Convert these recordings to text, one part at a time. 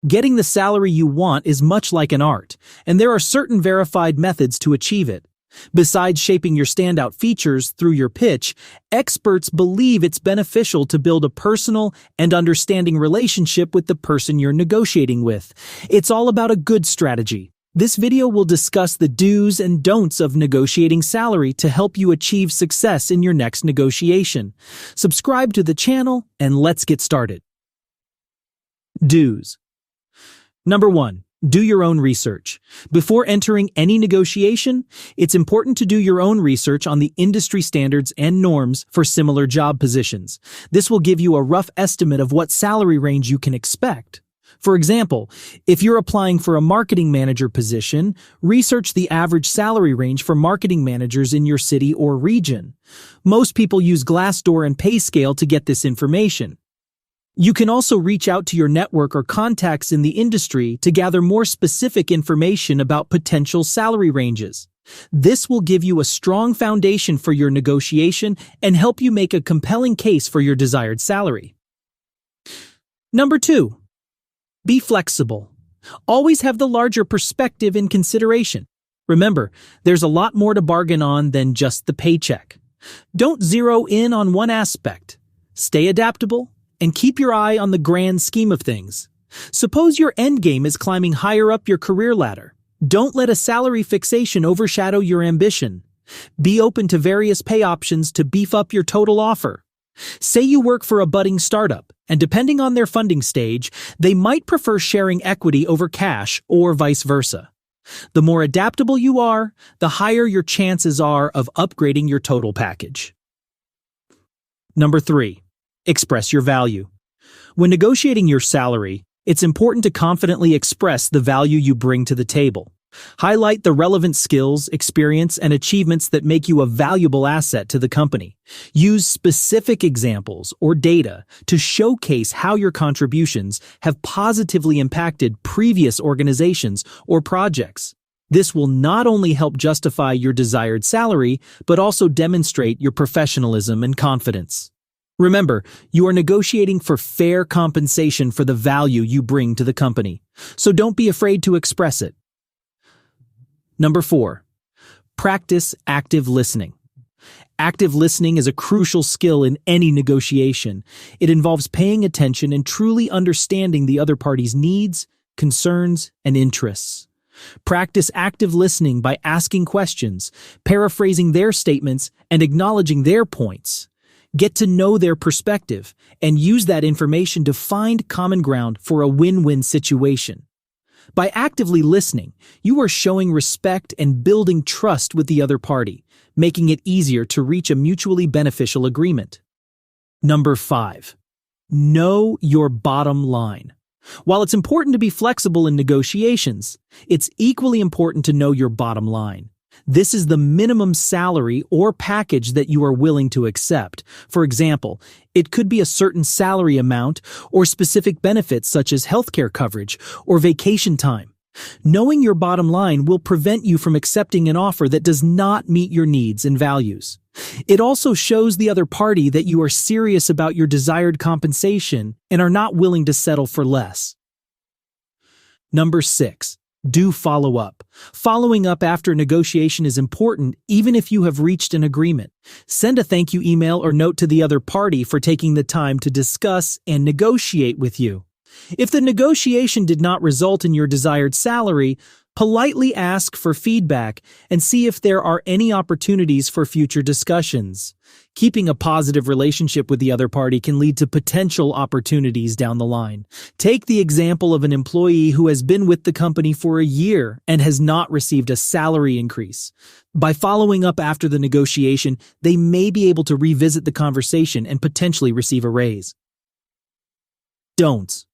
Getting the salary you want is much like an art, and there are certain verified methods to achieve it. Besides shaping your standout features through your pitch, experts believe it's beneficial to build a personal and understanding relationship with the person you're negotiating with. It's all about a good strategy. This video will discuss the do's and don'ts of negotiating salary to help you achieve success in your next negotiation. Subscribe to the channel and let's get started. Do's. Number 1. Do your own research. Before entering any negotiation, it's important to do your own research on the industry standards and norms for similar job positions. This will give you a rough estimate of what salary range you can expect. For example, if you're applying for a marketing manager position, research the average salary range for marketing managers in your city or region. Most people use Glassdoor and PayScale to get this information. You can also reach out to your network or contacts in the industry to gather more specific information about potential salary ranges. This will give you a strong foundation for your negotiation and help you make a compelling case for your desired salary. Number 2. Be flexible. Always have the larger perspective in consideration. Remember, there's a lot more to bargain on than just the paycheck. Don't zero in on one aspect. Stay adaptable and keep your eye on the grand scheme of things. Suppose your end game is climbing higher up your career ladder. Don't let a salary fixation overshadow your ambition. Be open to various pay options to beef up your total offer. Say you work for a budding startup, and depending on their funding stage, they might prefer sharing equity over cash or vice versa. The more adaptable you are, the higher your chances are of upgrading your total package. Number 3. Express your value. When negotiating your salary, it's important to confidently express the value you bring to the table. Highlight the relevant skills, experience, and achievements that make you a valuable asset to the company. Use specific examples or data to showcase how your contributions have positively impacted previous organizations or projects. This will not only help justify your desired salary, but also demonstrate your professionalism and confidence. Remember, you are negotiating for fair compensation for the value you bring to the company, so don't be afraid to express it. Number 4. Practice active listening. Active listening is a crucial skill in any negotiation. It involves paying attention and truly understanding the other party's needs, concerns, and interests. Practice active listening by asking questions, paraphrasing their statements, and acknowledging their points. Get to know their perspective and use that information to find common ground for a win-win situation. By actively listening, you are showing respect and building trust with the other party, making it easier to reach a mutually beneficial agreement. Number 5. Know your bottom line. While it's important to be flexible in negotiations, it's equally important to know your bottom line. This is the minimum salary or package that you are willing to accept. For example, it could be a certain salary amount or specific benefits such as healthcare coverage or vacation time. Knowing your bottom line will prevent you from accepting an offer that does not meet your needs and values. It also shows the other party that you are serious about your desired compensation and are not willing to settle for less. Number 6. Do follow up. Following up after negotiation is important even if you have reached an agreement. Send a thank you email or note to the other party for taking the time to discuss and negotiate with you. If the negotiation did not result in your desired salary, politely ask for feedback and see if there are any opportunities for future discussions. Keeping a positive relationship with the other party can lead to potential opportunities down the line. Take the example of an employee who has been with the company for a year and has not received a salary increase. By following up after the negotiation, they may be able to revisit the conversation and potentially receive a raise. Don'ts.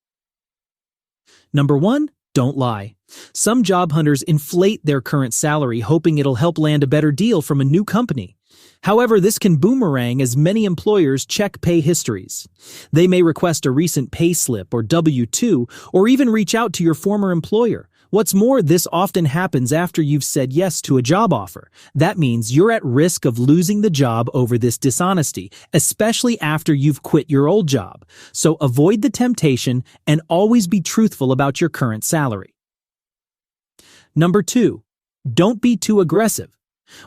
Number 1. Don't lie. Some job hunters inflate their current salary hoping it'll help land a better deal from a new company. However, this can boomerang as many employers check pay histories. They may request a recent pay slip or W-2 or even reach out to your former employer, What's more, this often happens after you've said yes to a job offer. That means you're at risk of losing the job over this dishonesty, especially after you've quit your old job. So avoid the temptation and always be truthful about your current salary. Number 2, don't be too aggressive.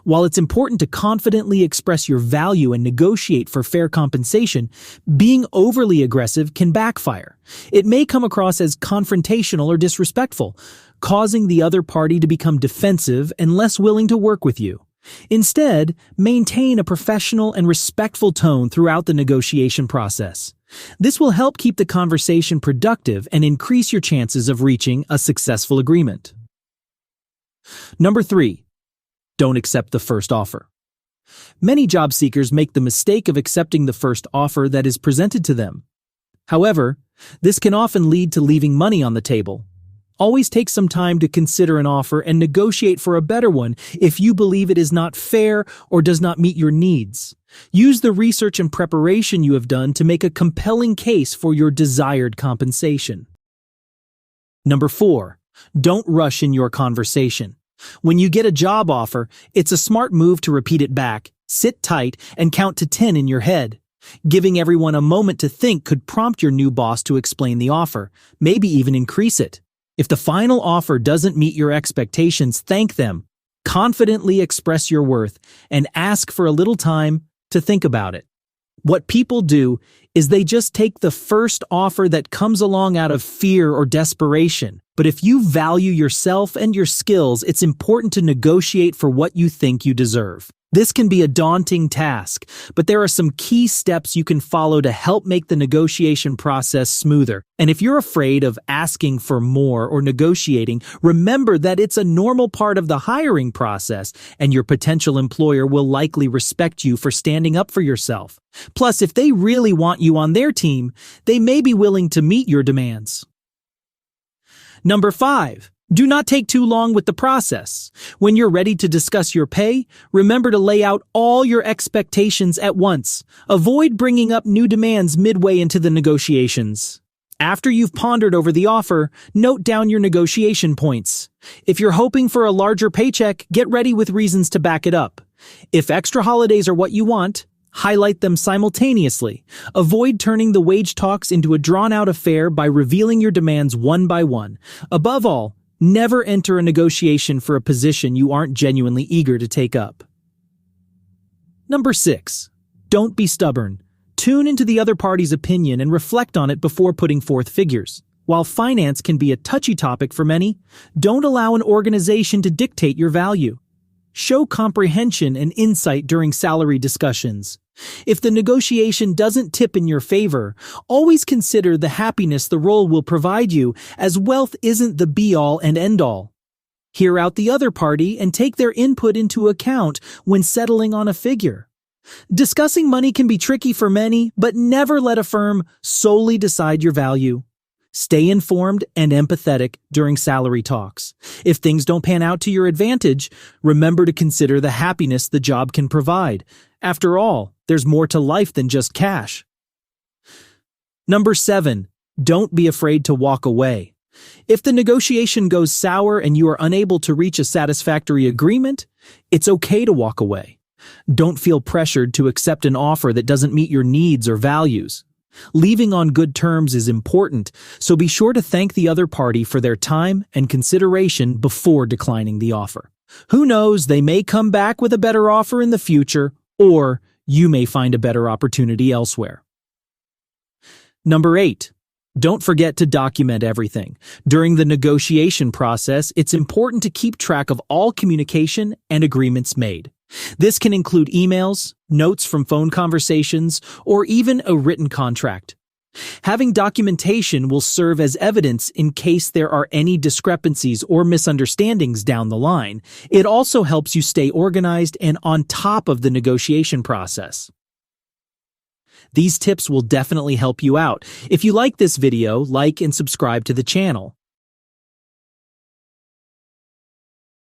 While it's important to confidently express your value and negotiate for fair compensation, being overly aggressive can backfire. It may come across as confrontational or disrespectful, causing the other party to become defensive and less willing to work with you. Instead, maintain a professional and respectful tone throughout the negotiation process. This will help keep the conversation productive and increase your chances of reaching a successful agreement. Number 3. Don't accept the first offer. Many job seekers make the mistake of accepting the first offer that is presented to them. However, this can often lead to leaving money on the table. Always take some time to consider an offer and negotiate for a better one if you believe it is not fair or does not meet your needs. Use the research and preparation you have done to make a compelling case for your desired compensation. Number 4. Don't rush in your conversation. When you get a job offer, it's a smart move to repeat it back, sit tight, and count to 10 in your head. Giving everyone a moment to think could prompt your new boss to explain the offer, maybe even increase it. If the final offer doesn't meet your expectations, thank them. Confidently express your worth and ask for a little time to think about it. What people do is they just take the first offer that comes along out of fear or desperation. But if you value yourself and your skills, it's important to negotiate for what you think you deserve. This can be a daunting task, but there are some key steps you can follow to help make the negotiation process smoother. And if you're afraid of asking for more or negotiating, remember that it's a normal part of the hiring process, and your potential employer will likely respect you for standing up for yourself. Plus, if they really want you on their team, they may be willing to meet your demands. Number 5. Do not take too long with the process. When you're ready to discuss your pay, remember to lay out all your expectations at once. Avoid bringing up new demands midway into the negotiations. After you've pondered over the offer, note down your negotiation points. If you're hoping for a larger paycheck, get ready with reasons to back it up. If extra holidays are what you want, highlight them simultaneously. Avoid turning the wage talks into a drawn-out affair by revealing your demands one by one. Above all, never enter a negotiation for a position you aren't genuinely eager to take up. Number 6. Don't be stubborn. Tune into the other party's opinion and reflect on it before putting forth figures. While finance can be a touchy topic for many, don't allow an organization to dictate your value. Show comprehension and insight during salary discussions. If the negotiation doesn't tip in your favor, always consider the happiness the role will provide you, as wealth isn't the be-all and end-all. Hear out the other party and take their input into account when settling on a figure. Discussing money can be tricky for many, but never let a firm solely decide your value. Stay informed and empathetic during salary talks. If things don't pan out to your advantage, remember to consider the happiness the job can provide. After all, there's more to life than just cash. Number 7. Don't be afraid to walk away. If the negotiation goes sour and you are unable to reach a satisfactory agreement, it's okay to walk away. Don't feel pressured to accept an offer that doesn't meet your needs or values. Leaving on good terms is important, so be sure to thank the other party for their time and consideration before declining the offer. Who knows, they may come back with a better offer in the future, or you may find a better opportunity elsewhere. Number 8. Don't forget to document everything. During the negotiation process, it's important to keep track of all communication and agreements made. This can include emails, notes from phone conversations, or even a written contract. Having documentation will serve as evidence in case there are any discrepancies or misunderstandings down the line. It also helps you stay organized and on top of the negotiation process. These tips will definitely help you out. If you like this video, like and subscribe to the channel.